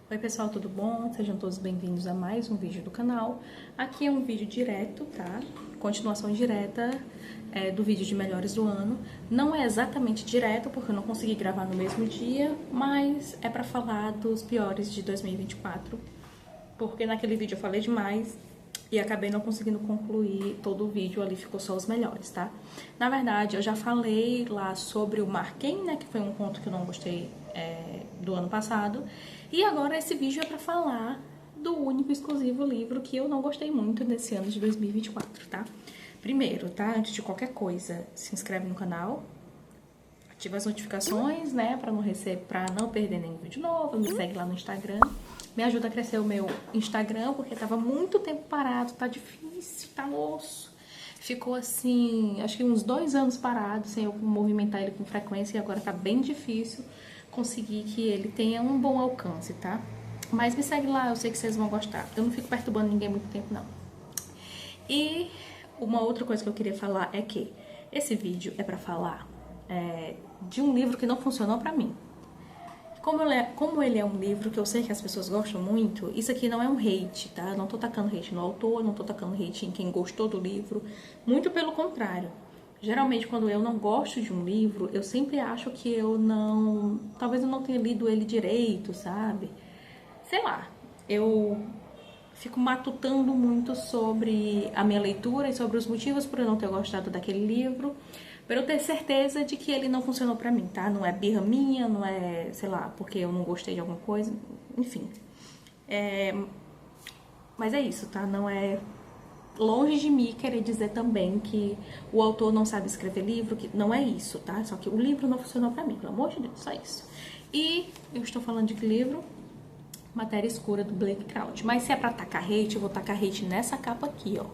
Oi pessoal, tudo bom? Sejam todos bem-vindos a mais um vídeo do canal. Aqui é um vídeo direto, tá? Continuação direta do vídeo de melhores do ano. Não é exatamente direto, porque eu não consegui gravar no mesmo dia, mas é pra falar dos piores de 2024. Porque naquele vídeo eu falei demais e acabei não conseguindo concluir todo o vídeo, ali ficou só os melhores, tá? Na verdade, eu já falei lá sobre o Marquem, né, que foi um conto que eu não gostei do ano passado, e agora esse vídeo é pra falar do único e exclusivo livro que eu não gostei muito nesse ano de 2024, tá? Primeiro, tá? Antes de qualquer coisa, se inscreve no canal, ativa as notificações, né, pra não perder nenhum vídeo novo, me segue lá no Instagram. Me ajuda a crescer o meu Instagram, porque tava muito tempo parado, tá difícil, tá osso. Ficou assim, acho que uns 2 anos parado, sem eu movimentar ele com frequência, e agora tá bem difícil conseguir que ele tenha um bom alcance, tá? Mas me segue lá, eu sei que vocês vão gostar. Eu não fico perturbando ninguém muito tempo, não. E uma outra coisa que eu queria falar é que esse vídeo é pra falar de um livro que não funcionou pra mim. Como ele é um livro que eu sei que as pessoas gostam muito, isso aqui não é um hate, tá? Eu não tô tacando hate no autor, não tô tacando hate em quem gostou do livro. Muito pelo contrário. Geralmente, quando eu não gosto de um livro, eu sempre acho que eu não... Talvez eu não tenha lido ele direito, sabe? Sei lá, eu fico matutando muito sobre a minha leitura e sobre os motivos por eu não ter gostado daquele livro, para eu ter certeza de que ele não funcionou pra mim, tá? Não é birra minha, não é, sei lá, porque eu não gostei de alguma coisa, enfim. Mas é isso, tá? Não é longe de mim querer dizer também que o autor não sabe escrever livro, que não é isso, tá? Só que o livro não funcionou pra mim, pelo amor de Deus, só isso. E eu estou falando de que livro? Matéria Escura, do Blake Crouch. Mas se é pra tacar hate, eu vou tacar hate nessa capa aqui, ó.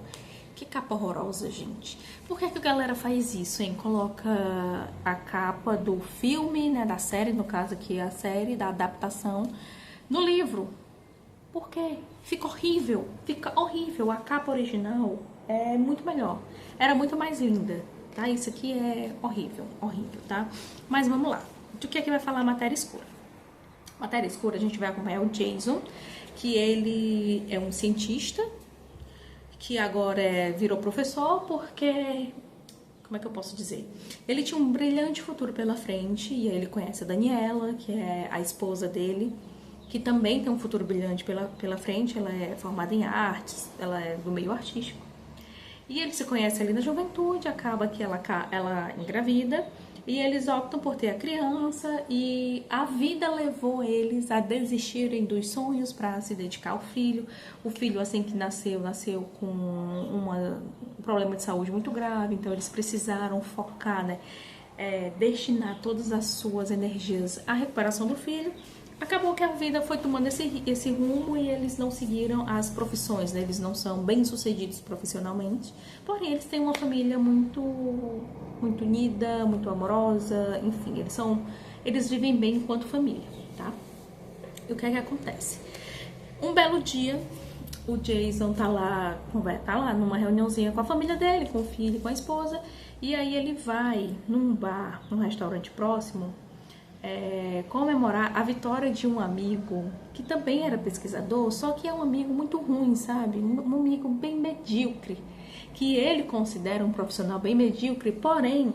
Que capa horrorosa, gente. Por que a galera faz isso, hein? Coloca a capa do filme, né, da série, no caso aqui a série, da adaptação, no livro. Por quê? Fica horrível. Fica horrível. A capa original é muito melhor. Era muito mais linda, tá? Isso aqui é horrível, horrível, tá? Mas vamos lá. Do que é que vai falar a Matéria Escura? Matéria Escura, a gente vai acompanhar o Jason, que ele é um cientista, que agora virou professor porque... Como é que eu posso dizer? Ele tinha um brilhante futuro pela frente, e aí ele conhece a Daniela, que é a esposa dele, que também tem um futuro brilhante pela frente. Ela é formada em artes, ela é do meio artístico. E eles se conhecem ali na juventude, acaba que ela engravida, e eles optam por ter a criança, e a vida levou eles a desistirem dos sonhos para se dedicar ao filho. O filho, assim que nasceu com um problema de saúde muito grave, então eles precisaram focar, né, destinar todas as suas energias à recuperação do filho. Acabou que a vida foi tomando esse rumo e eles não seguiram as profissões, né? Eles não são bem-sucedidos profissionalmente, porém eles têm uma família muito unida, muito amorosa, enfim, eles vivem bem enquanto família, tá? E o que é que acontece? Um belo dia, o Jason tá lá numa reuniãozinha com a família dele, com o filho, com a esposa, e aí ele vai num bar, num restaurante próximo, comemorar a vitória de um amigo que também era pesquisador, só que é um amigo muito ruim, sabe? Um amigo bem medíocre, que ele considera um profissional bem medíocre, porém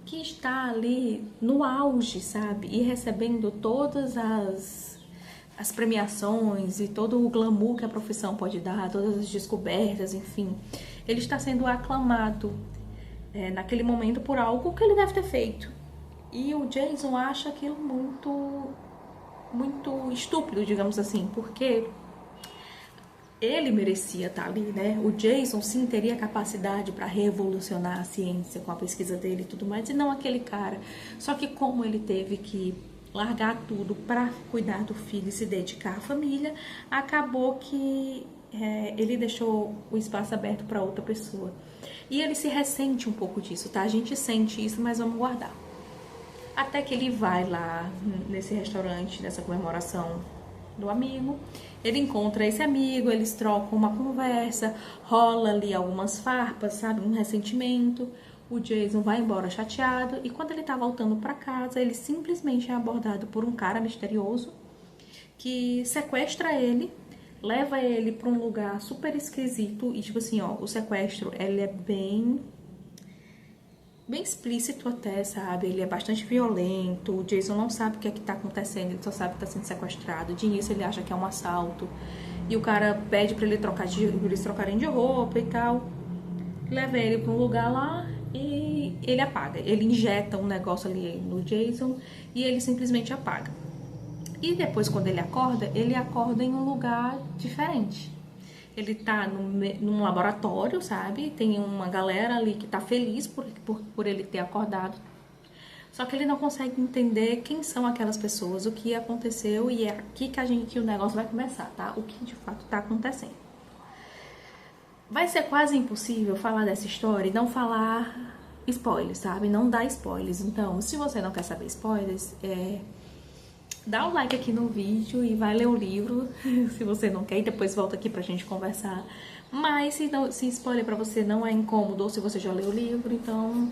que está ali no auge, sabe? E recebendo todas as premiações e todo o glamour que a profissão pode dar, todas as descobertas, enfim. Ele está sendo aclamado naquele momento por algo que ele deve ter feito. E o Jason acha aquilo muito estúpido, digamos assim, porque ele merecia estar ali, né? O Jason sim teria capacidade para revolucionar a ciência com a pesquisa dele e tudo mais, e não aquele cara. Só que como ele teve que largar tudo para cuidar do filho e se dedicar à família, acabou que ele deixou o espaço aberto para outra pessoa. E ele se ressente um pouco disso, tá? A gente sente isso, mas vamos guardar. Até que ele vai lá nesse restaurante, nessa comemoração do amigo. Ele encontra esse amigo, eles trocam uma conversa, rola ali algumas farpas, sabe? Um ressentimento. O Jason vai embora chateado, e quando ele tá voltando pra casa, ele simplesmente é abordado por um cara misterioso que sequestra ele, leva ele pra um lugar super esquisito e tipo assim, ó, o sequestro, ele é bem explícito até, sabe? Ele é bastante violento, o Jason não sabe o que é que tá acontecendo, ele só sabe que tá sendo sequestrado. De início ele acha que é um assalto, e o cara pede pra eles trocarem de roupa e tal, leva ele pra um lugar lá e ele apaga. Ele injeta um negócio ali no Jason e ele simplesmente apaga. E depois, quando ele acorda em um lugar diferente. Ele tá num laboratório, sabe? Tem uma galera ali que tá feliz por ele ter acordado. Só que ele não consegue entender quem são aquelas pessoas, o que aconteceu, e é aqui que o negócio vai começar, tá? O que de fato tá acontecendo. Vai ser quase impossível falar dessa história e não falar spoilers, sabe? Não dar spoilers. Então, se você não quer saber spoilers, dá um like aqui no vídeo e vai ler o livro, se você não quer, e depois volta aqui pra gente conversar. Mas se spoiler pra você não é incômodo, ou se você já leu o livro, então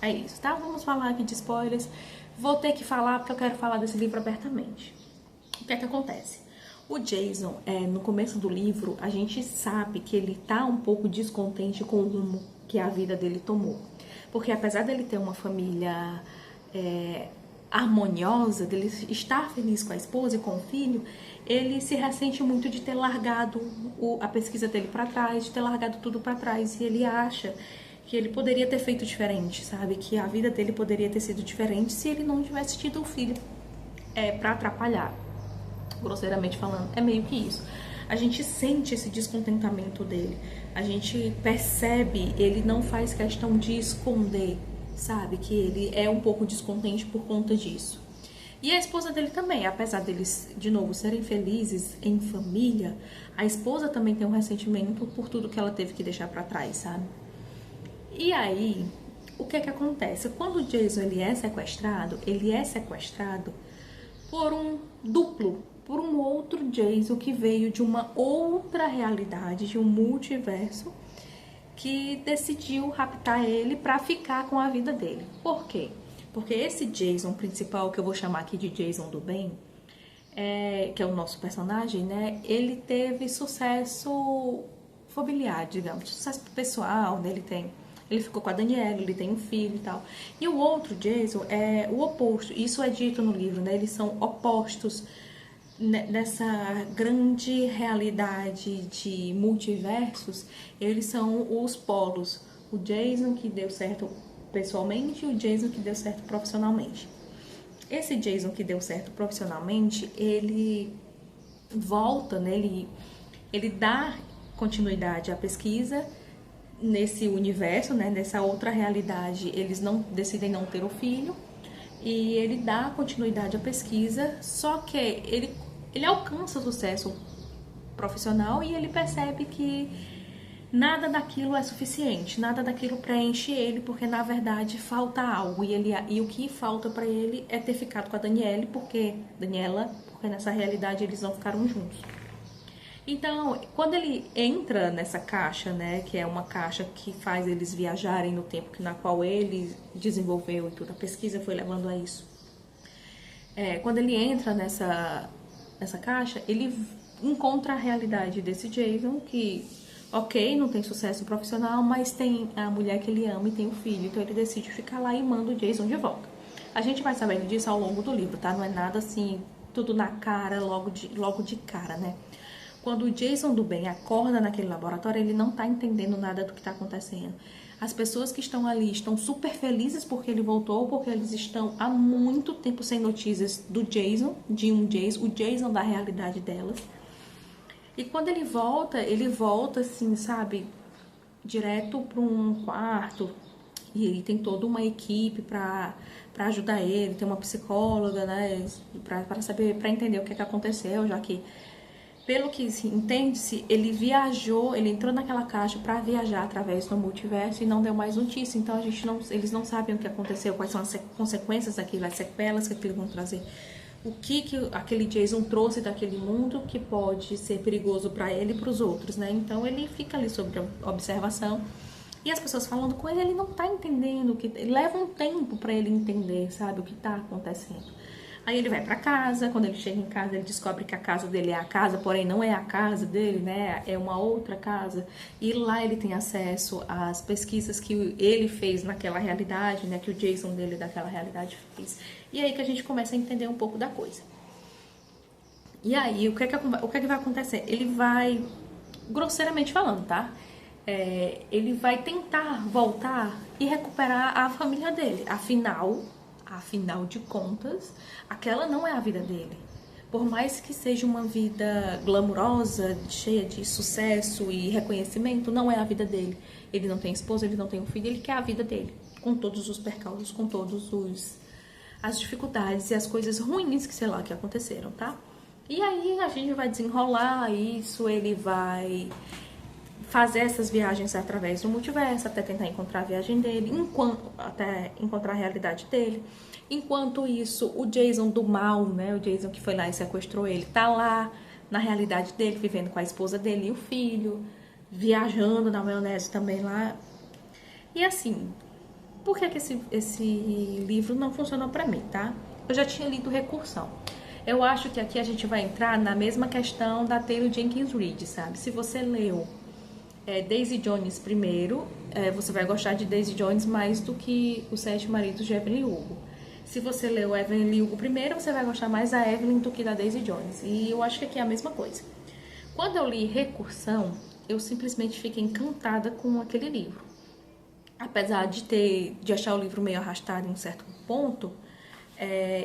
é isso, tá? Vamos falar aqui de spoilers. Vou ter que falar porque eu quero falar desse livro abertamente. O que é que acontece? O Jason, no começo do livro, a gente sabe que ele tá um pouco descontente com o rumo que a vida dele tomou. Porque apesar dele ter uma família harmoniosa, dele estar feliz com a esposa e com o filho, ele se ressente muito de ter largado a pesquisa dele para trás, de ter largado tudo para trás, e ele acha que ele poderia ter feito diferente, sabe? Que a vida dele poderia ter sido diferente se ele não tivesse tido o filho para atrapalhar. Grosseiramente falando, é meio que isso. A gente sente esse descontentamento dele, a gente percebe, ele não faz questão de esconder, sabe, que ele é um pouco descontente por conta disso. E a esposa dele também, apesar deles, de novo, serem felizes em família, a esposa também tem um ressentimento por tudo que ela teve que deixar pra trás, sabe? E aí, o que é que acontece? Quando o Jason ele é sequestrado por um duplo, por um outro Jason que veio de uma outra realidade, de um multiverso, que decidiu raptar ele pra ficar com a vida dele. Por quê? Porque esse Jason principal, que eu vou chamar aqui de Jason do bem, que é o nosso personagem, né? Ele teve sucesso familiar, digamos, sucesso pessoal, né? Ele ficou com a Daniela, ele tem um filho e tal. E o outro Jason é o oposto. Isso é dito no livro, né? Eles são opostos nessa grande realidade de multiversos. Eles são os polos. O Jason que deu certo pessoalmente e o Jason que deu certo profissionalmente. Esse Jason que deu certo profissionalmente, ele volta, né? Ele dá continuidade à pesquisa nesse universo, né? Nessa outra realidade, eles decidem não ter o filho e ele dá continuidade à pesquisa, só que ele alcança o sucesso profissional e ele percebe que nada daquilo é suficiente, nada daquilo preenche ele, porque na verdade falta algo, e o que falta para ele é ter ficado com a Daniela, porque nessa realidade eles não ficaram juntos. Então, quando ele entra nessa caixa, né, que é uma caixa que faz eles viajarem no tempo na qual ele desenvolveu e tudo, a pesquisa foi levando a isso. Quando ele entra nessa caixa, ele encontra a realidade desse Jason, que, ok, não tem sucesso profissional, mas tem a mulher que ele ama e tem o filho, então ele decide ficar lá e manda o Jason de volta. A gente vai sabendo disso ao longo do livro, tá? Não é nada assim, tudo na cara, logo de cara, né? Quando o Jason do bem acorda naquele laboratório, ele não tá entendendo nada do que tá acontecendo. As pessoas que estão ali estão super felizes porque ele voltou, porque eles estão há muito tempo sem notícias do Jason, o Jason da realidade delas. E quando ele volta assim, sabe, direto para um quarto, e ele tem toda uma equipe para ajudar ele, tem uma psicóloga, né, para entender o que aconteceu, já que, pelo que se entende-se, ele entrou naquela caixa para viajar através do multiverso e não deu mais notícia. Então eles não sabem o que aconteceu, quais são as consequências daquilo, as sequelas que aquilo vão trazer. O que aquele Jason trouxe daquele mundo que pode ser perigoso para ele e para os outros, né? Então ele fica ali sob observação e as pessoas falando com ele não tá entendendo, leva um tempo para ele entender, sabe, o que tá acontecendo. Aí ele vai pra casa, quando ele chega em casa ele descobre que a casa dele é a casa, porém não é a casa dele, né? É uma outra casa. E lá ele tem acesso às pesquisas que ele fez naquela realidade, né? Que o Jason dele daquela realidade fez. E aí que a gente começa a entender um pouco da coisa. E aí, o que é que vai acontecer? Ele vai, grosseiramente falando, tá? Ele vai tentar voltar e recuperar a família dele. Afinal de contas, aquela não é a vida dele. Por mais que seja uma vida glamurosa, cheia de sucesso e reconhecimento, não é a vida dele. Ele não tem esposa, ele não tem um filho, ele quer a vida dele, com todos os percalços, com todos as dificuldades e as coisas ruins que, sei lá, que aconteceram, tá? E aí a gente vai desenrolar isso, ele vai fazer essas viagens através do multiverso, até tentar encontrar a viagem dele, até encontrar a realidade dele. Enquanto isso, o Jason do mal, né, o Jason que foi lá e sequestrou ele, tá lá na realidade dele, vivendo com a esposa dele e o filho, viajando na maionese também lá. E assim, por que esse livro não funcionou pra mim, tá? Eu já tinha lido Recursão. Eu acho que aqui a gente vai entrar na mesma questão da Taylor Jenkins Reid, sabe? Se você leu Daisy Jones primeiro, você vai gostar de Daisy Jones mais do que Os Sete Maridos de Evelyn Hugo. Se você leu Evelyn Hugo primeiro, você vai gostar mais da Evelyn do que da Daisy Jones. E eu acho que aqui é a mesma coisa. Quando eu li Recursão, eu simplesmente fiquei encantada com aquele livro. Apesar de achar o livro meio arrastado em um certo ponto,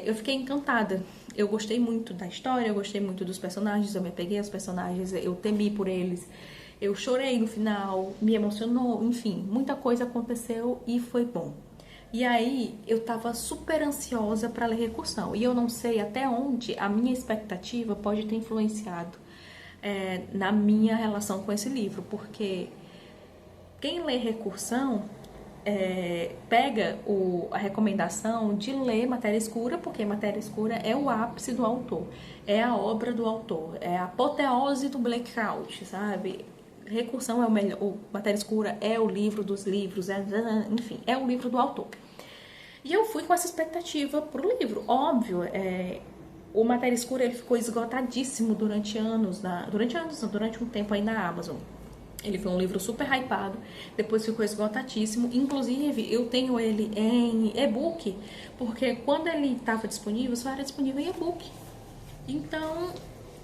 eu fiquei encantada. Eu gostei muito da história, eu gostei muito dos personagens, eu me apeguei aos personagens, eu temi por eles, eu chorei no final, me emocionou, enfim, muita coisa aconteceu e foi bom. E aí eu tava super ansiosa para ler Recursão, e eu não sei até onde a minha expectativa pode ter influenciado na minha relação com esse livro, porque quem lê Recursão pega a recomendação de ler Matéria Escura, porque Matéria Escura é o ápice do autor, é a obra do autor, é a apoteose do blackout, sabe? Recursão é o melhor, Matéria Escura é o livro dos livros, enfim, é o livro do autor. E eu fui com essa expectativa pro livro, óbvio, o Matéria Escura ele ficou esgotadíssimo durante um tempo aí na Amazon. Ele foi um livro super hypado, depois ficou esgotadíssimo. Inclusive, eu tenho ele em e-book, porque quando ele estava disponível, só era disponível em e-book. Então,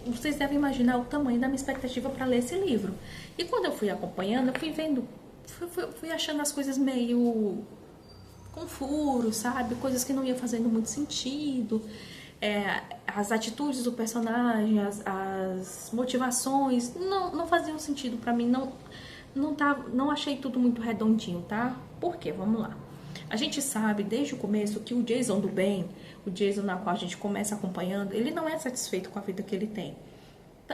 vocês devem imaginar o tamanho da minha expectativa para ler esse livro. E quando eu fui acompanhando, eu fui vendo, fui achando as coisas meio com furos, sabe? Coisas que não iam fazendo muito sentido. As atitudes do personagem, as motivações não faziam sentido pra mim, não achei tudo muito redondinho, tá? Por quê? Vamos lá. A gente sabe desde o começo que o Jason do bem, o Jason na qual a gente começa acompanhando, ele não é satisfeito com a vida que ele tem.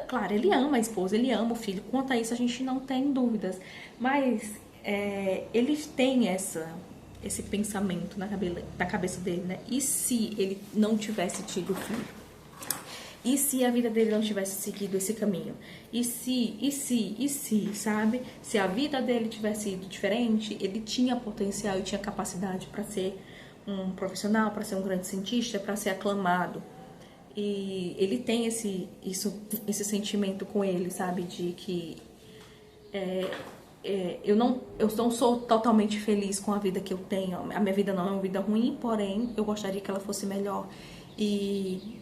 Claro, ele ama a esposa, ele ama o filho, quanto a isso a gente não tem dúvidas, mas eles têm esse pensamento na cabeça dele, né? E se ele não tivesse tido filho? E se a vida dele não tivesse seguido esse caminho? E se, sabe? Se a vida dele tivesse sido diferente, ele tinha potencial e tinha capacidade para ser um profissional, para ser um grande cientista, para ser aclamado. E ele tem esse sentimento com ele, sabe? De que eu não sou totalmente feliz com a vida que eu tenho. A minha vida não é uma vida ruim, porém eu gostaria que ela fosse melhor. E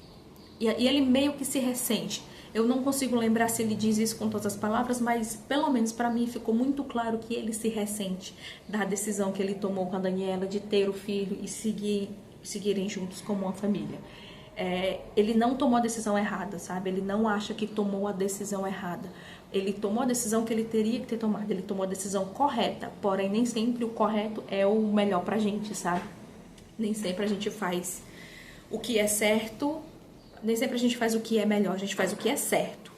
ele meio que se ressente. Eu não consigo lembrar se ele diz isso com todas as palavras, mas pelo menos para mim ficou muito claro que ele se ressente da decisão que ele tomou com a Daniela de ter o filho e seguirem juntos como uma família. Ele não tomou a decisão errada, sabe? Ele não acha que tomou a decisão errada. Ele tomou a decisão que ele teria que ter tomado. Ele tomou a decisão correta, porém nem sempre o correto é o melhor pra gente, sabe? Nem sempre a gente faz o que é certo, nem sempre a gente faz o que é melhor, a gente faz o que é certo.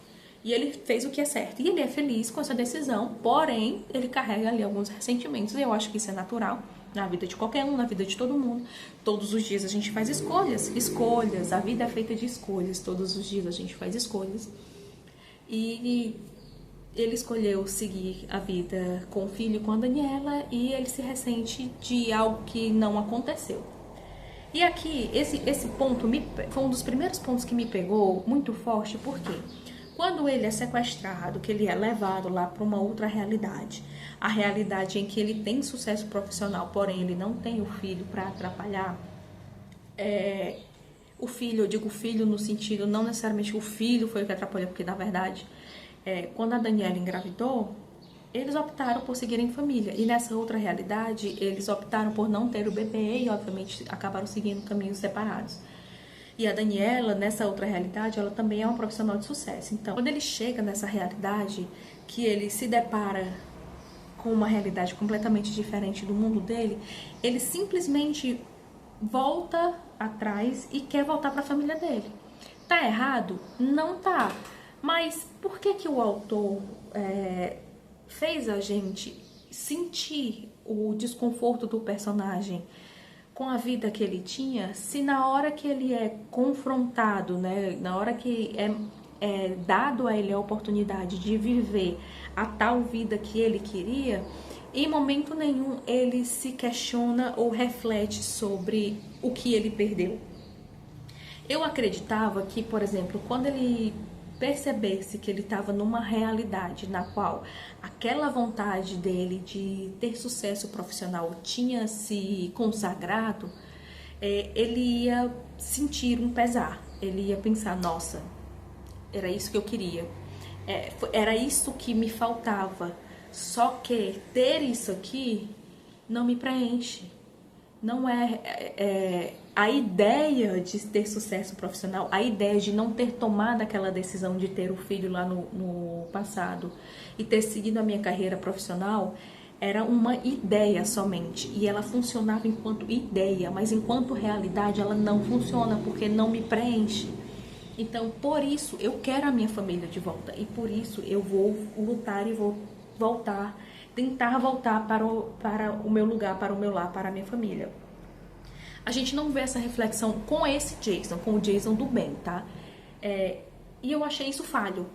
E ele fez o que é certo. E ele é feliz com essa decisão, porém ele carrega ali alguns ressentimentos. E eu acho que isso é natural na vida de qualquer um, na vida de todo mundo. Todos os dias a gente faz escolhas. A vida é feita de escolhas. Todos os dias a gente faz escolhas. E ele escolheu seguir a vida com o filho, com a Daniela, e ele se ressente de algo que não aconteceu. E aqui, esse ponto foi um dos primeiros pontos que me pegou muito forte, porque quando ele é sequestrado, que ele é levado lá para uma outra realidade, a realidade em que ele tem sucesso profissional, porém ele não tem o filho para atrapalhar, o filho, eu digo filho no sentido, não necessariamente o filho foi o que atrapalhou, porque na verdade, quando a Daniela engravidou, eles optaram por seguirem família. E nessa outra realidade, eles optaram por não ter o bebê e, obviamente, acabaram seguindo caminhos separados. E a Daniela, nessa outra realidade, ela também é uma profissional de sucesso. Então, quando ele chega nessa realidade, que ele se depara com uma realidade completamente diferente do mundo dele, ele simplesmente volta atrás e quer voltar para a família dele. Tá errado? Não tá. Mas por que que o autor fez a gente sentir o desconforto do personagem com a vida que ele tinha, se na hora que ele é confrontado, né, na hora que é dado a ele a oportunidade de viver a tal vida que ele queria, em momento nenhum ele se questiona ou reflete sobre o que ele perdeu. Eu acreditava que, por exemplo, quando ele percebesse que ele estava numa realidade na qual aquela vontade dele de ter sucesso profissional tinha se consagrado, ele ia sentir um pesar. Ele ia pensar, nossa, era isso que eu queria, era isso que me faltava. Só que ter isso aqui não me preenche. Não a ideia de ter sucesso profissional, a ideia de não ter tomado aquela decisão de ter o filho lá no passado e ter seguido a minha carreira profissional, era uma ideia somente. E ela funcionava enquanto ideia, mas enquanto realidade ela não funciona, porque não me preenche. Então, por isso, eu quero a minha família de volta. E por isso, eu vou lutar e vou voltar, tentar voltar para o meu lugar, para o meu lar, para a minha família. A gente não vê essa reflexão com esse Jason, com o Jason do bem, tá? E eu achei isso falho.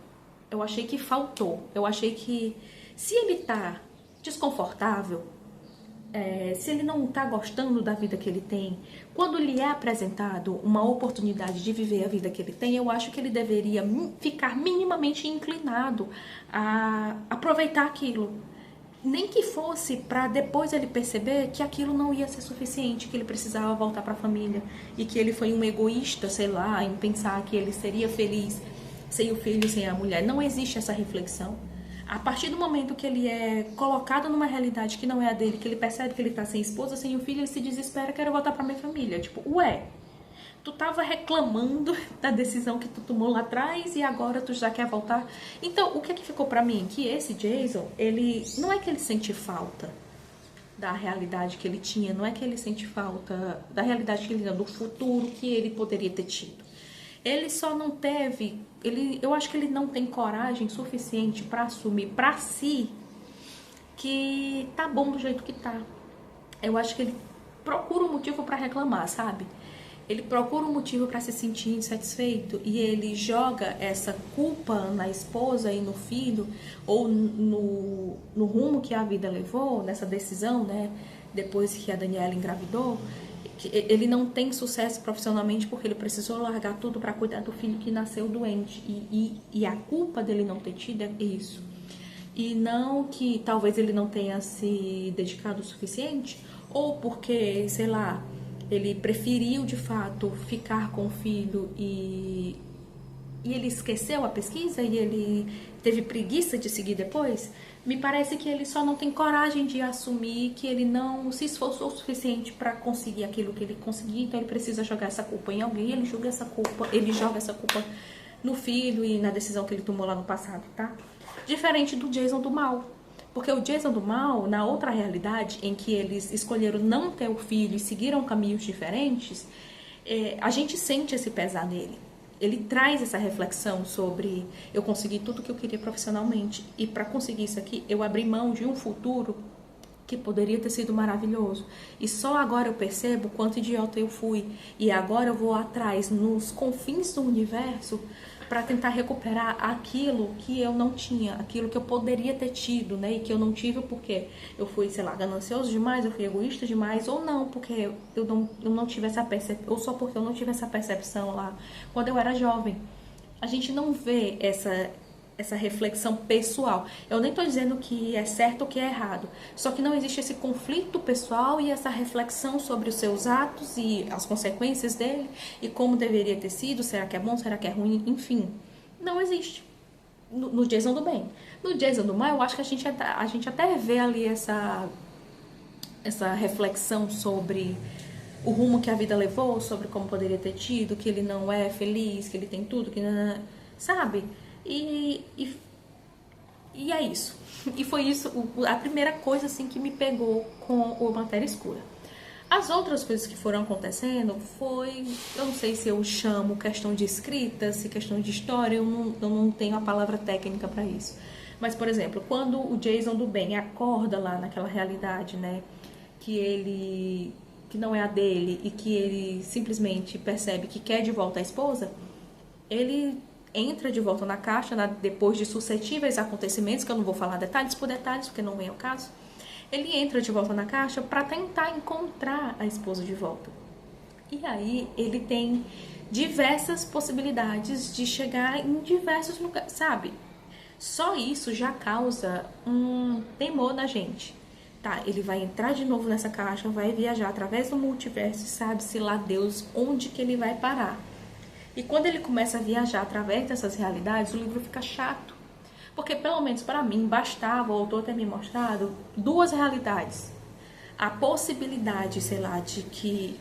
Eu achei que faltou. Eu achei que se ele tá desconfortável, se ele não tá gostando da vida que ele tem, quando lhe é apresentado uma oportunidade de viver a vida que ele tem, eu acho que ele deveria ficar minimamente inclinado a aproveitar aquilo. Nem que fosse para depois ele perceber que aquilo não ia ser suficiente, que ele precisava voltar para a família e que ele foi um egoísta, sei lá, em pensar que ele seria feliz sem o filho, sem a mulher. Não existe essa reflexão. A partir do momento que ele é colocado numa realidade que não é a dele, que ele percebe que ele tá sem esposa, sem o filho, ele se desespera, quero voltar para minha família. Tipo, tu tava reclamando da decisão que tu tomou lá atrás e agora tu já quer voltar. Então, o que ficou pra mim? Que esse Jason, ele não é que ele sente falta da realidade que ele tinha, não é que ele sente falta da realidade que ele tinha, do futuro que ele poderia ter tido. Ele só não teve, eu acho que ele não tem coragem suficiente pra assumir pra si que tá bom do jeito que tá. Eu acho que ele procura um motivo pra reclamar, sabe? Ele procura um motivo para se sentir insatisfeito e ele joga essa culpa na esposa e no filho, ou no rumo que a vida levou, nessa decisão, né? Depois que a Daniela engravidou, que ele não tem sucesso profissionalmente porque ele precisou largar tudo para cuidar do filho que nasceu doente. E a culpa dele não ter tido é isso. E não que talvez ele não tenha se dedicado o suficiente, ou porque, sei lá, ele preferiu de fato ficar com o filho e ele esqueceu a pesquisa e ele teve preguiça de seguir depois. Me parece que ele só não tem coragem de assumir que ele não se esforçou o suficiente para conseguir aquilo que ele conseguiu, então ele precisa jogar essa culpa em alguém. Ele joga essa culpa no filho e na decisão que ele tomou lá no passado, tá? Diferente do Jason do mal. Porque o Jason do mal, na outra realidade, em que eles escolheram não ter o filho e seguiram caminhos diferentes, a gente sente esse pesar nele. Ele traz essa reflexão sobre eu consegui tudo que eu queria profissionalmente e para conseguir isso aqui, eu abri mão de um futuro que poderia ter sido maravilhoso. E só agora eu percebo quanto idiota eu fui. E agora eu vou atrás, nos confins do universo, para tentar recuperar aquilo que eu não tinha, aquilo que eu poderia ter tido, né? E que eu não tive porque eu fui, sei lá, ganancioso demais, eu fui egoísta demais, ou não, porque eu não tive essa percepção, ou só porque eu não tive essa percepção lá quando eu era jovem. A gente não vê essa reflexão pessoal. Eu nem tô dizendo que é certo ou que é errado, só que não existe esse conflito pessoal e essa reflexão sobre os seus atos e as consequências dele e como deveria ter sido, será que é bom, será que é ruim, enfim, não existe no Jason do bem. No Jason do mal, eu acho que a gente até vê ali essa reflexão sobre o rumo que a vida levou, sobre como poderia ter tido, que ele não é feliz, que ele tem tudo, que não, sabe? E é isso. E foi isso a primeira coisa assim que me pegou com o Matéria Escura. As outras coisas que foram acontecendo foi, eu não sei se eu chamo questão de escrita, se questão de história, eu não tenho a palavra técnica para isso. Mas, por exemplo, quando o Jason do bem acorda lá naquela realidade, né, que não é a dele e que ele simplesmente percebe que quer de volta a esposa, ele entra de volta na caixa, depois de suscetíveis acontecimentos, que eu não vou falar detalhes por detalhes, porque não vem ao caso. Ele entra de volta na caixa para tentar encontrar a esposa de volta. E aí ele tem diversas possibilidades de chegar em diversos lugares, sabe? Só isso já causa um temor na gente. Tá, ele vai entrar de novo nessa caixa, vai viajar através do multiverso, sabe-se lá Deus onde que ele vai parar. E quando ele começa a viajar através dessas realidades, o livro fica chato. Porque, pelo menos para mim, bastava o autor ter me mostrado duas realidades. A possibilidade, sei lá, de que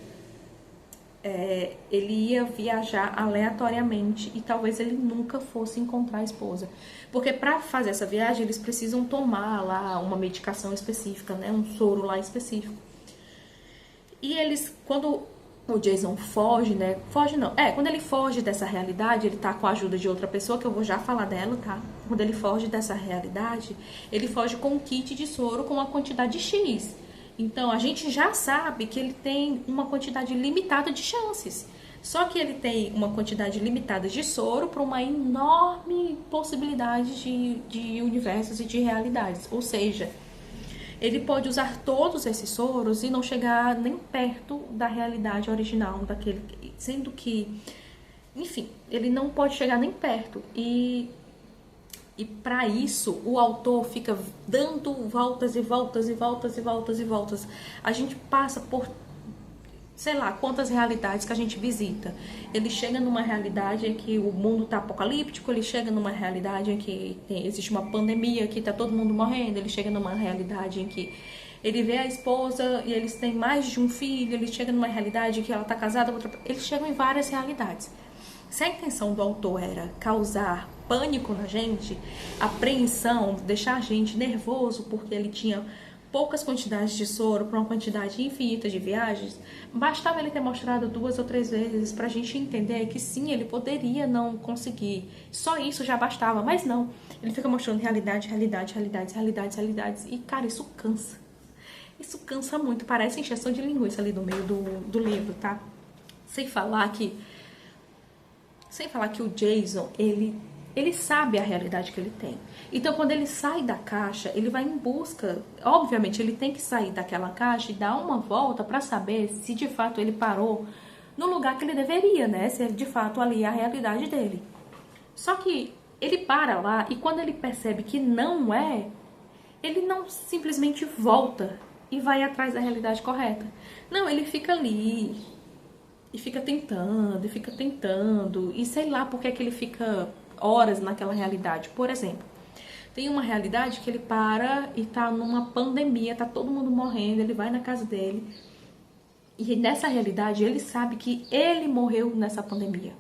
ele ia viajar aleatoriamente e talvez ele nunca fosse encontrar a esposa. Porque para fazer essa viagem, eles precisam tomar lá uma medicação específica, né? Um soro lá específico. E eles, quando o Jason foge, né? Foge não. Quando ele foge dessa realidade, ele tá com a ajuda de outra pessoa, que eu vou já falar dela, tá? Quando ele foge dessa realidade, ele foge com um kit de soro com uma quantidade X. Então, a gente já sabe que ele tem uma quantidade limitada de chances. Só que ele tem uma quantidade limitada de soro para uma enorme possibilidade de universos e de realidades. Ou seja, ele pode usar todos esses soros e não chegar nem perto da realidade original daquele, sendo que, enfim, ele não pode chegar nem perto. E para isso, o autor fica dando voltas e voltas e voltas e voltas e voltas. A gente passa por, sei lá, quantas realidades que a gente visita. Ele chega numa realidade em que o mundo tá apocalíptico, ele chega numa realidade em que existe uma pandemia, que tá todo mundo morrendo, ele chega numa realidade em que ele vê a esposa e eles têm mais de um filho, ele chega numa realidade em que ela tá casada com outra... Eles chegam em várias realidades. Se a intenção do autor era causar pânico na gente, apreensão, deixar a gente nervoso porque ele tinha poucas quantidades de soro para uma quantidade infinita de viagens, bastava ele ter mostrado 2 ou 3 vezes pra gente entender que sim, ele poderia não conseguir. Só isso já bastava, mas não. Ele fica mostrando realidades, e cara, isso cansa. Isso cansa muito, parece encheção de linguiça ali no meio do livro, tá? Sem falar que o Jason, ele sabe a realidade que ele tem. Então, quando ele sai da caixa, ele vai em busca... Obviamente, ele tem que sair daquela caixa e dar uma volta para saber se, de fato, ele parou no lugar que ele deveria, né? Se, de fato, ali é a realidade dele. Só que ele para lá e quando ele percebe que não é, ele não simplesmente volta e vai atrás da realidade correta. Não, ele fica ali e fica tentando, e sei lá por que ele fica horas naquela realidade. Por exemplo, tem uma realidade que ele para e tá numa pandemia, tá todo mundo morrendo, ele vai na casa dele, e nessa realidade ele sabe que ele morreu nessa pandemia.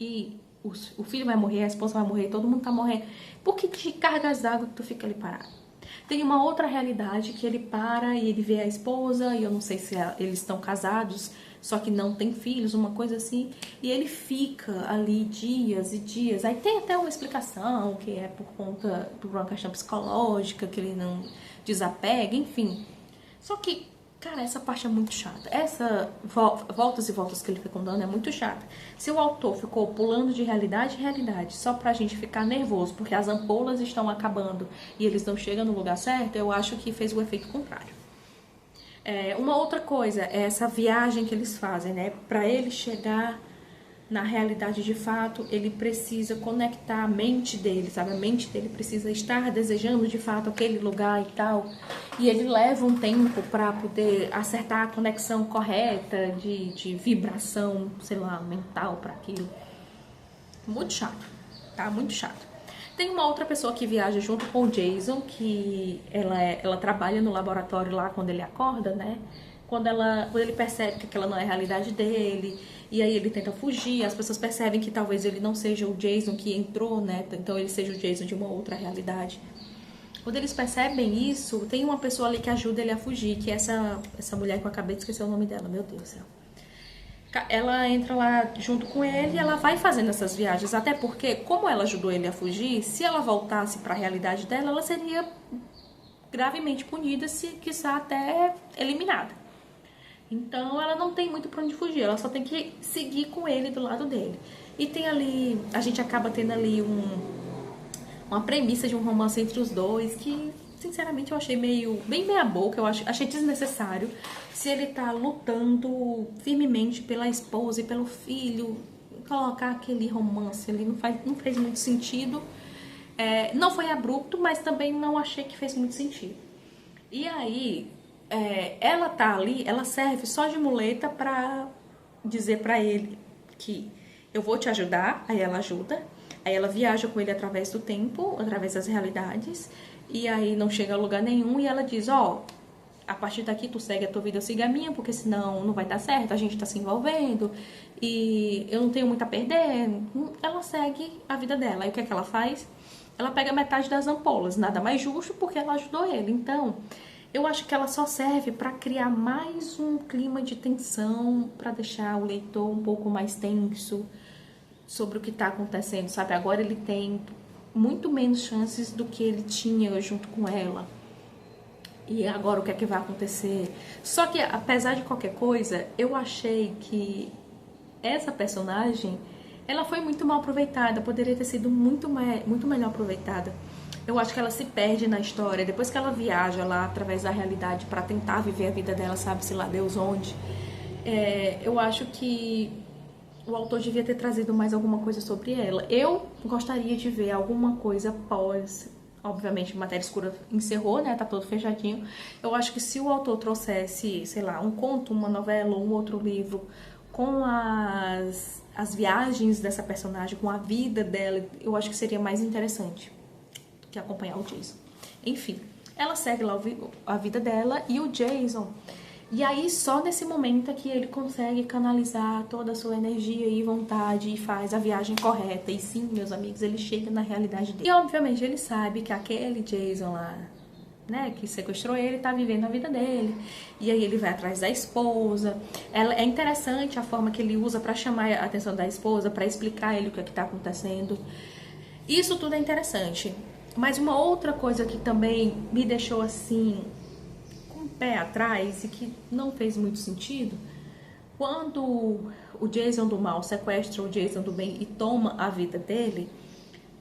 E o filho vai morrer, a esposa vai morrer, todo mundo tá morrendo. Por que de cargas d'água que tu fica ali parado? Tem uma outra realidade que ele para e ele vê a esposa, e eu não sei se eles estão casados, só que não tem filhos, uma coisa assim, e ele fica ali dias e dias. Aí tem até uma explicação, que é por uma questão psicológica, que ele não desapega, enfim. Só que Cara, essa parte é muito chata. Essa voltas e voltas que ele fica dando é muito chata. Se o autor ficou pulando de realidade em realidade só pra gente ficar nervoso, porque as ampolas estão acabando e eles não chegam no lugar certo, eu acho que fez o efeito contrário. Uma outra coisa é essa viagem que eles fazem, né? Pra ele chegar na realidade de fato, ele precisa conectar a mente dele, sabe? A mente dele precisa estar desejando de fato aquele lugar e tal. E ele leva um tempo para poder acertar a conexão correta de vibração, sei lá, mental para aquilo. Muito chato, tá? Muito chato. Tem uma outra pessoa que viaja junto com o Jason, que ela trabalha no laboratório lá quando ele acorda, né? Quando ele percebe que aquela não é a realidade dele, e aí ele tenta fugir, as pessoas percebem que talvez ele não seja o Jason que entrou, né? Então ele seja o Jason de uma outra realidade. Quando eles percebem isso, tem uma pessoa ali que ajuda ele a fugir, que é essa mulher que eu acabei de esquecer o nome dela, meu Deus do céu. Ela entra lá junto com ele e ela vai fazendo essas viagens, até porque, como ela ajudou ele a fugir, se ela voltasse para a realidade dela, ela seria gravemente punida, se quiçá até eliminada. Então ela não tem muito pra onde fugir, ela só tem que seguir com ele do lado dele. E tem ali, a gente acaba tendo ali uma premissa de um romance entre os dois que, sinceramente, eu achei bem meia boca, achei desnecessário. Se ele tá lutando firmemente pela esposa e pelo filho, colocar aquele romance ali não fez muito sentido. Não foi abrupto, mas também não achei que fez muito sentido. E aí, ela tá ali, ela serve só de muleta pra dizer pra ele que eu vou te ajudar, aí ela ajuda, aí ela viaja com ele através do tempo, através das realidades, e aí não chega a lugar nenhum, e ela diz, a partir daqui tu segue a tua vida, eu sigo a minha, porque senão não vai dar certo, a gente tá se envolvendo, e eu não tenho muito a perder. Ela segue a vida dela, aí o que é que ela faz? Ela pega metade das ampolas, nada mais justo, porque ela ajudou ele. Então, eu acho que ela só serve para criar mais um clima de tensão, para deixar o leitor um pouco mais tenso sobre o que está acontecendo, sabe? Agora ele tem muito menos chances do que ele tinha junto com ela. E agora o que é que vai acontecer? Só que, apesar de qualquer coisa, eu achei que essa personagem, ela foi muito mal aproveitada, poderia ter sido muito melhor aproveitada. Eu acho que ela se perde na história, depois que ela viaja lá através da realidade para tentar viver a vida dela, sabe-se lá Deus onde. Eu acho que o autor devia ter trazido mais alguma coisa sobre ela. Eu gostaria de ver alguma coisa após, obviamente, Matéria Escura encerrou, né, tá todo fechadinho. Eu acho que se o autor trouxesse, sei lá, um conto, uma novela ou um outro livro com as viagens dessa personagem, com a vida dela, eu acho que seria mais interessante que acompanhar o Jason. Enfim, ela segue lá a vida dela e o Jason. E aí, só nesse momento é que ele consegue canalizar toda a sua energia e vontade e faz a viagem correta. E sim, meus amigos, ele chega na realidade dele. E, obviamente, ele sabe que aquele Jason lá, né, que sequestrou ele, tá vivendo a vida dele. E aí ele vai atrás da esposa. É interessante a forma que ele usa pra chamar a atenção da esposa, pra explicar a ele o que é que tá acontecendo. Isso tudo é interessante. Mas uma outra coisa que também me deixou assim, com o pé atrás e que não fez muito sentido, quando o Jason do mal sequestra o Jason do bem e toma a vida dele,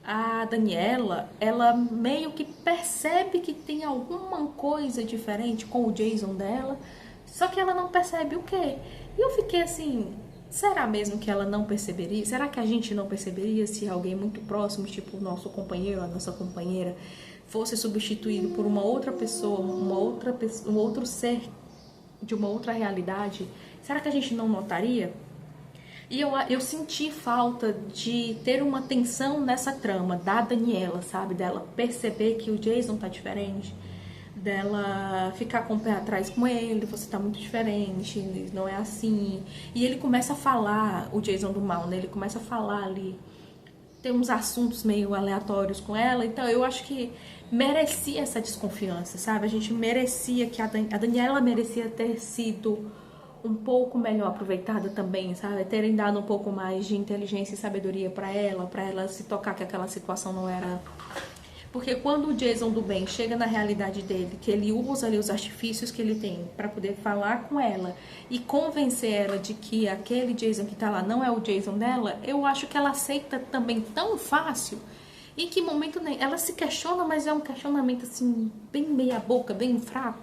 a Daniela, ela meio que percebe que tem alguma coisa diferente com o Jason dela, só que ela não percebe o quê. E eu fiquei assim, será mesmo que ela não perceberia? Será que a gente não perceberia se alguém muito próximo, tipo o nosso companheiro, a nossa companheira, fosse substituído por uma outra pessoa, um outro ser de uma outra realidade? Será que a gente não notaria? E eu senti falta de ter uma tensão nessa trama da Daniela, sabe? Dela perceber que o Jason tá diferente, dela ficar com o pé atrás com ele, você tá muito diferente, não é assim. E ele começa a falar, o Jason do mal, né? Ele começa a falar ali, tem uns assuntos meio aleatórios com ela, então eu acho que merecia essa desconfiança, sabe? A gente merecia que a Daniela merecia ter sido um pouco melhor aproveitada também, sabe? Terem dado um pouco mais de inteligência e sabedoria pra ela se tocar que aquela situação não era Porque quando o Jason do bem chega na realidade dele, que ele usa ali os artifícios que ele tem para poder falar com ela e convencer ela de que aquele Jason que tá lá não é o Jason dela, eu acho que ela aceita também tão fácil. Em que momento nem ela se questiona, mas é um questionamento assim bem meia boca, bem fraco.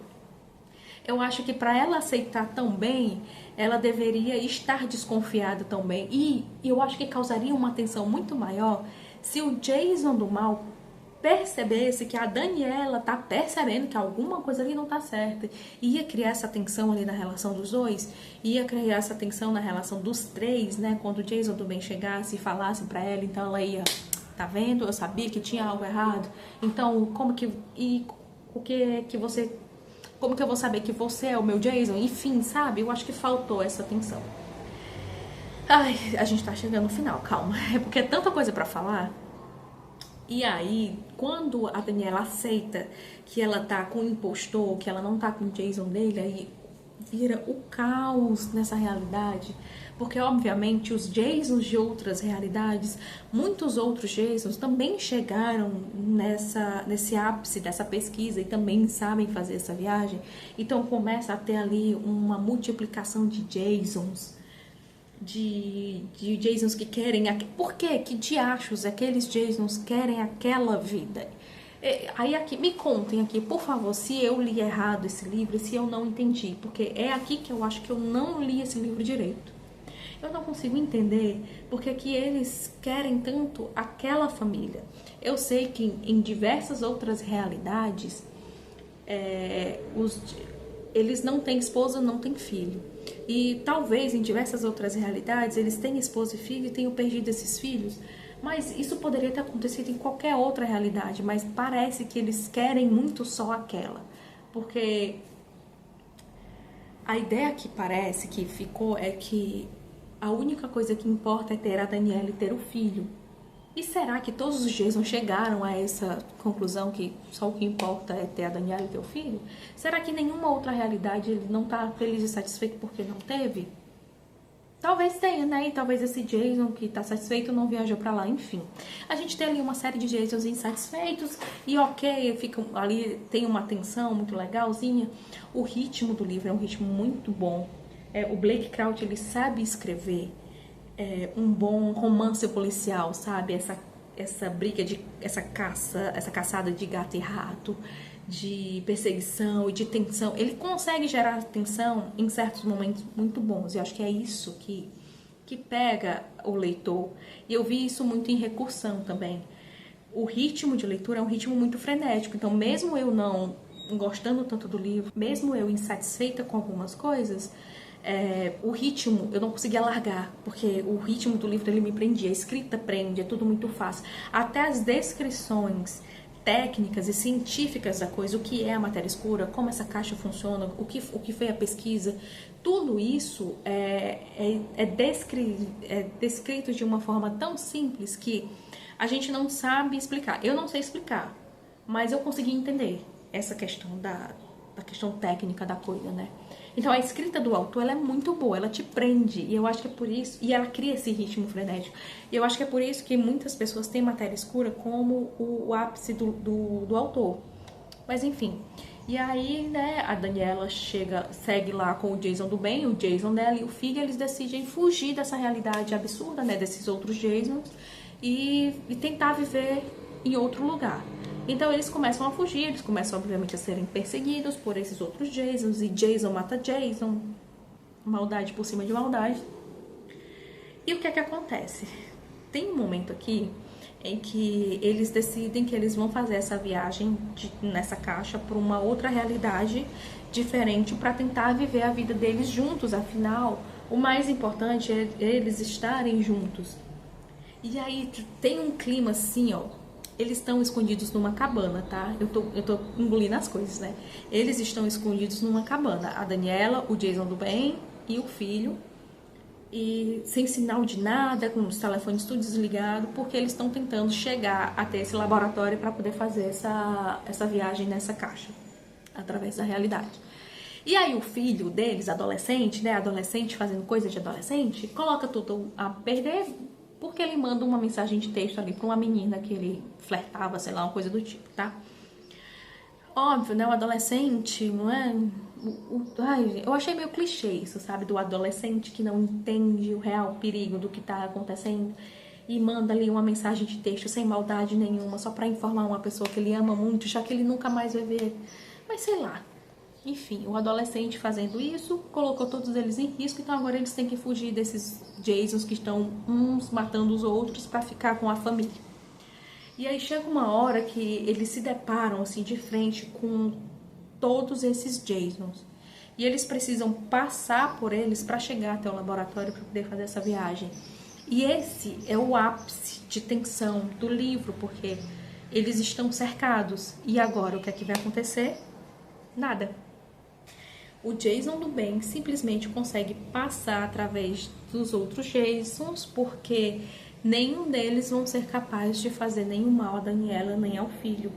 Eu acho que para ela aceitar tão bem, ela deveria estar desconfiada também. E eu acho que causaria uma tensão muito maior se o Jason do mal percebesse que a Daniela tá percebendo que alguma coisa ali não tá certa. Ia criar essa tensão ali na relação dos dois, ia criar essa tensão na relação dos três, né? Quando o Jason do bem chegasse e falasse pra ela, então ela ia, tá vendo? Eu sabia que tinha algo errado. Então, como que você, como que eu vou saber que você é o meu Jason? Enfim, sabe? Eu acho que faltou essa tensão. Ai, a gente tá chegando no final, calma. É porque é tanta coisa pra falar. E aí, quando a Daniela aceita que ela tá com o impostor, que ela não tá com o Jason dele, aí vira o caos nessa realidade. Porque, obviamente, os Jasons de outras realidades, muitos outros Jasons também chegaram nesse ápice dessa pesquisa e também sabem fazer essa viagem. Então, começa a ter ali uma multiplicação de Jasons. De Jasons que querem... Por quê? Que diachos aqueles Jasons querem aquela vida? Aí aqui, me contem aqui, por favor, se eu li errado esse livro e se eu não entendi. Porque é aqui que eu acho que eu não li esse livro direito. Eu não consigo entender porque que eles querem tanto aquela família. Eu sei que em diversas outras realidades, eles não têm esposa, não têm filho. E talvez em diversas outras realidades eles tenham esposa e filho e tenham perdido esses filhos. Mas isso poderia ter acontecido em qualquer outra realidade. Mas parece que eles querem muito só aquela. Porque a ideia que parece que ficou é que a única coisa que importa é ter a Daniela e ter o filho. E será que todos os Jason chegaram a essa conclusão que só o que importa é ter a Daniela e ter o filho? Será que nenhuma outra realidade ele não tá feliz e satisfeito porque não teve? Talvez tenha, né? E talvez esse Jason que tá satisfeito não viajou pra lá, enfim. A gente tem ali uma série de Jasons insatisfeitos e ok, fica ali, tem uma tensão muito legalzinha. O ritmo do livro é um ritmo muito bom. O Blake Crouch, ele sabe escrever um bom romance policial, sabe? Essa briga, essa caçada de gato e rato, de perseguição e de tensão. Ele consegue gerar tensão em certos momentos muito bons. Eu acho que é isso que pega o leitor. E eu vi isso muito em Recursão também. O ritmo de leitura é um ritmo muito frenético. Então, mesmo eu não gostando tanto do livro, mesmo eu insatisfeita com algumas coisas, o ritmo eu não conseguia largar, porque o ritmo do livro ele me prendia, a escrita prende, é tudo muito fácil. Até as descrições técnicas e científicas da coisa, o que é a matéria escura, como essa caixa funciona, o que foi a pesquisa, tudo isso é descrito de uma forma tão simples que a gente não sabe explicar. Eu não sei explicar, mas eu consegui entender essa questão da questão técnica da coisa, né? Então a escrita do autor ela é muito boa, ela te prende, e eu acho que é por isso, e ela cria esse ritmo frenético, e eu acho que é por isso que muitas pessoas têm Matéria Escura como o ápice do autor. Mas enfim, e aí, né, a Daniela segue lá com o Jason do bem, o Jason dela e o filho, eles decidem fugir dessa realidade absurda, né, desses outros Jasons, e tentar viver em outro lugar. Então eles começam a fugir, eles começam obviamente a serem perseguidos por esses outros Jasons, e Jason mata Jason, maldade por cima de maldade. E o que é que acontece? Tem um momento aqui em que eles decidem que eles vão fazer essa viagem nessa caixa para uma outra realidade diferente para tentar viver a vida deles juntos. Afinal, o mais importante é eles estarem juntos. E aí tem um clima assim, ó. Eles estão escondidos numa cabana, tá? Eu tô engolindo as coisas, né? Eles estão escondidos numa cabana. A Daniela, o Jason do bem e o filho. E sem sinal de nada, com os telefones tudo desligado, porque eles estão tentando chegar até esse laboratório para poder fazer essa viagem nessa caixa, através da realidade. E aí o filho deles, adolescente, né? Adolescente fazendo coisa de adolescente, coloca tudo a perder, porque ele manda uma mensagem de texto ali pra uma menina que ele flertava, sei lá, uma coisa do tipo, tá? Óbvio, né? O adolescente, não é? Ai, eu achei meio clichê isso, sabe? Do adolescente que não entende o real perigo do que tá acontecendo e manda ali uma mensagem de texto sem maldade nenhuma, só pra informar uma pessoa que ele ama muito, já que ele nunca mais vai ver. Mas sei lá. Enfim, o adolescente fazendo isso colocou todos eles em risco, então agora eles têm que fugir desses Jasons que estão uns matando os outros pra ficar com a família. E aí chega uma hora que eles se deparam assim de frente com todos esses Jasons. E eles precisam passar por eles para chegar até o laboratório para poder fazer essa viagem. E esse é o ápice de tensão do livro, porque eles estão cercados. E agora o que é que vai acontecer? Nada. O Jason do bem simplesmente consegue passar através dos outros Jasons, porque nenhum deles vão ser capazes de fazer nenhum mal a Daniela nem ao filho.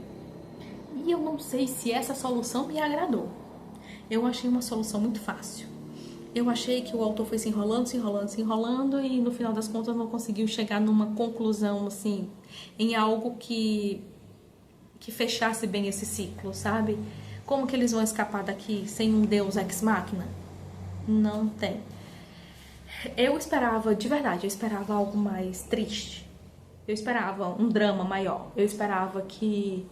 E eu não sei se essa solução me agradou. Eu achei uma solução muito fácil. Eu achei que o autor foi se enrolando e no final das contas não conseguiu chegar numa conclusão, assim, em algo que fechasse bem esse ciclo, sabe? Como que eles vão escapar daqui sem um deus ex machina? Não tem. Eu esperava, de verdade, eu esperava algo mais triste. Eu esperava um drama maior. Eu esperava que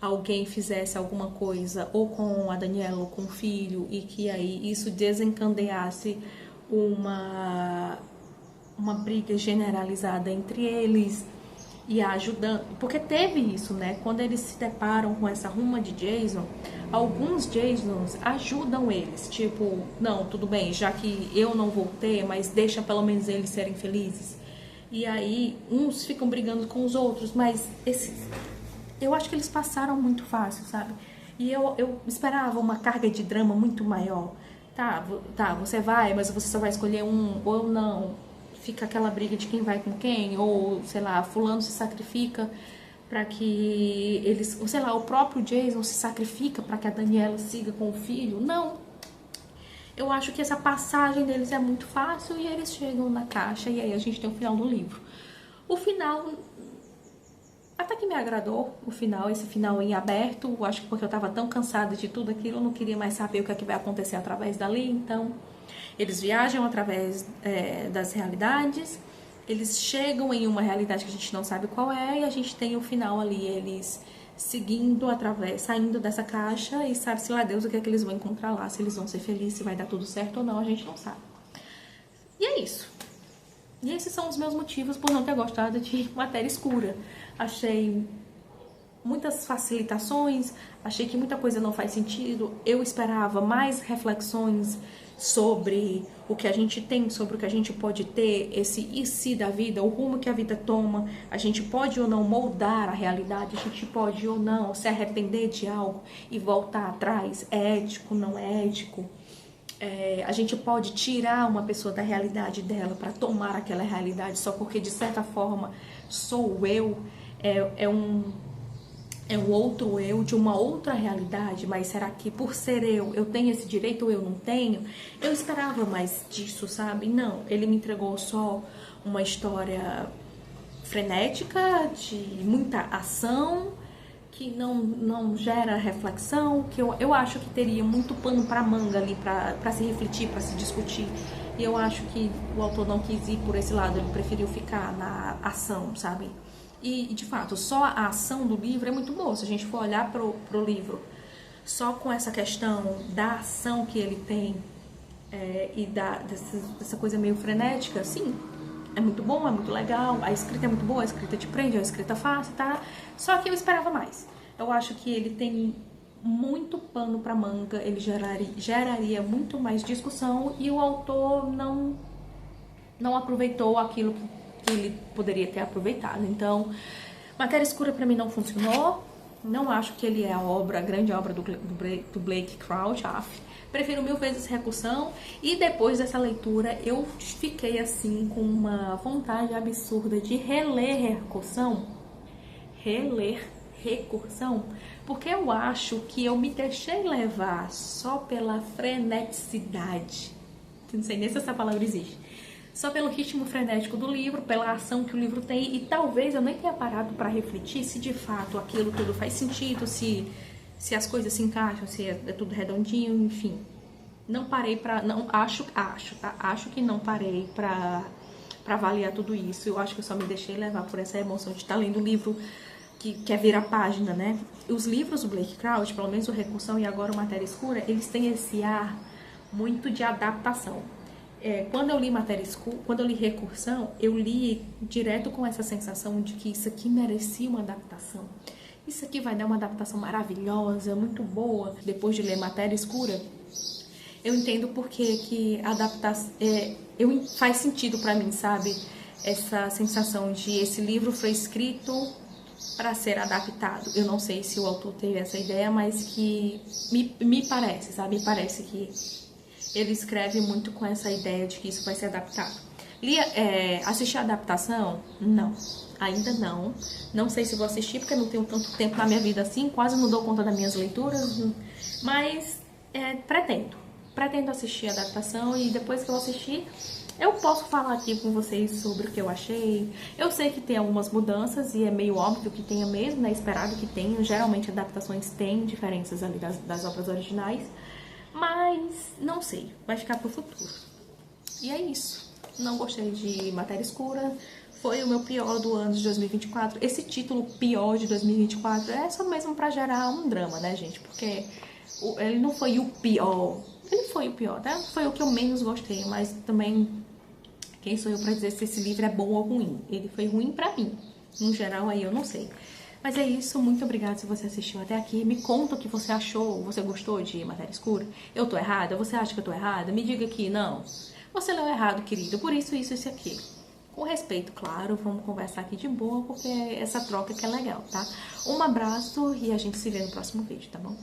alguém fizesse alguma coisa ou com a Daniela ou com o filho e que aí isso desencadeasse uma briga generalizada entre eles e ajudando, porque teve isso, né? Quando eles se deparam com essa ruma de Jason, alguns Jasons ajudam eles, tipo, não, tudo bem, já que eu não vou ter, mas deixa pelo menos eles serem felizes. E aí uns ficam brigando com os outros, mas eu acho que eles passaram muito fácil, sabe? E eu esperava uma carga de drama muito maior. Tá, você vai, mas você só vai escolher um ou não. Fica aquela briga de quem vai com quem, ou, sei lá, fulano se sacrifica pra que eles... Ou, sei lá, o próprio Jason se sacrifica pra que a Daniela siga com o filho. Não. Eu acho que essa passagem deles é muito fácil e eles chegam na caixa e aí a gente tem o final do livro. O final... Até que me agradou o final, esse final em aberto. Eu acho que porque eu tava tão cansada de tudo aquilo, eu não queria mais saber o que é que vai acontecer através dali. Então, eles viajam através das realidades. Eles chegam em uma realidade que a gente não sabe qual é. E a gente tem o final ali, eles seguindo através, saindo dessa caixa. E sabe-se lá Deus o que é que eles vão encontrar lá. Se eles vão ser felizes, se vai dar tudo certo ou não, a gente não sabe. E é isso. E esses são os meus motivos por não ter gostado de Matéria Escura. Achei muitas facilitações, achei que muita coisa não faz sentido. Eu esperava mais reflexões sobre o que a gente tem, sobre o que a gente pode ter, esse e se da vida, o rumo que a vida toma. A gente pode ou não moldar a realidade, a gente pode ou não se arrepender de algo e voltar atrás. É ético, não é ético? A gente pode tirar uma pessoa da realidade dela para tomar aquela realidade só porque de certa forma sou eu, é um outro eu de uma outra realidade, mas será que por ser eu tenho esse direito ou eu não tenho? Eu esperava mais disso, sabe? Não, ele me entregou só uma história frenética, de muita ação, que não gera reflexão, que eu acho que teria muito pano para manga ali para se refletir, para se discutir. E eu acho que o autor não quis ir por esse lado, ele preferiu ficar na ação, sabe? E de fato, só a ação do livro é muito boa. Se a gente for olhar pro livro só com essa questão da ação que ele tem e dessa coisa meio frenética, sim, é muito bom, é muito legal, a escrita é muito boa, a escrita te prende, a escrita é fácil, tá? Só que eu esperava mais. Eu acho que ele tem muito pano pra manga, ele geraria muito mais discussão e o autor não aproveitou aquilo que ele poderia ter aproveitado. Então, Matéria Escura pra mim não funcionou. Não acho que ele é a grande obra do Blake Crouch. Prefiro mil vezes Recursão. E depois dessa leitura, eu fiquei assim com uma vontade absurda de reler Recursão. Porque eu acho que eu me deixei levar só pela freneticidade. Não sei nem se essa palavra existe. só pelo ritmo frenético do livro, pela ação que o livro tem, e talvez eu nem tenha parado para refletir se de fato aquilo tudo faz sentido, se as coisas se encaixam, se é tudo redondinho, enfim. Não parei pra... Não, acho que não parei pra avaliar tudo isso. Eu acho que eu só me deixei levar por essa emoção de estar lendo o livro que quer virar página, né? Os livros do Blake Crouch, pelo menos o Recursão e agora o Matéria Escura, eles têm esse ar muito de adaptação. Quando eu li Matéria Escura, quando eu li Recursão, eu li direto com essa sensação de que isso aqui merecia uma adaptação. Isso aqui vai dar uma adaptação maravilhosa, muito boa. Depois de ler Matéria Escura, eu entendo porque que adaptação faz sentido pra mim, sabe? Essa sensação de esse livro foi escrito para ser adaptado. Eu não sei se o autor teve essa ideia, mas que me parece, sabe? Me parece que ele escreve muito com essa ideia de que isso vai ser adaptado. Assistir a adaptação? Não. Ainda não. Não sei se vou assistir, porque não tenho tanto tempo na minha vida assim, quase não dou conta das minhas leituras, mas pretendo assistir a adaptação e depois que eu assistir, eu posso falar aqui com vocês sobre o que eu achei. Eu sei que tem algumas mudanças e é meio óbvio que tenha mesmo, né? Esperado que tenha. Geralmente adaptações têm diferenças ali das obras originais, mas não sei, vai ficar pro futuro. E é isso. Não gostei de Matéria Escura. Foi o meu pior do ano de 2024. Esse título pior de 2024 é só mesmo pra gerar um drama, né, gente? Porque ele não foi o pior. Ele foi o pior, tá? Foi o que eu menos gostei, mas também quem sou eu pra dizer se esse livro é bom ou ruim? Ele foi ruim pra mim. No geral, aí eu não sei. Mas é isso, muito obrigada se você assistiu até aqui. Me conta o que você achou, você gostou de Matéria Escura? Eu tô errada? Você acha que eu tô errada? Me diga aqui, não. Você leu errado, querido, por isso, e aquilo. Com respeito, claro, vamos conversar aqui de boa, porque essa troca que é legal, tá? Um abraço e a gente se vê no próximo vídeo, tá bom?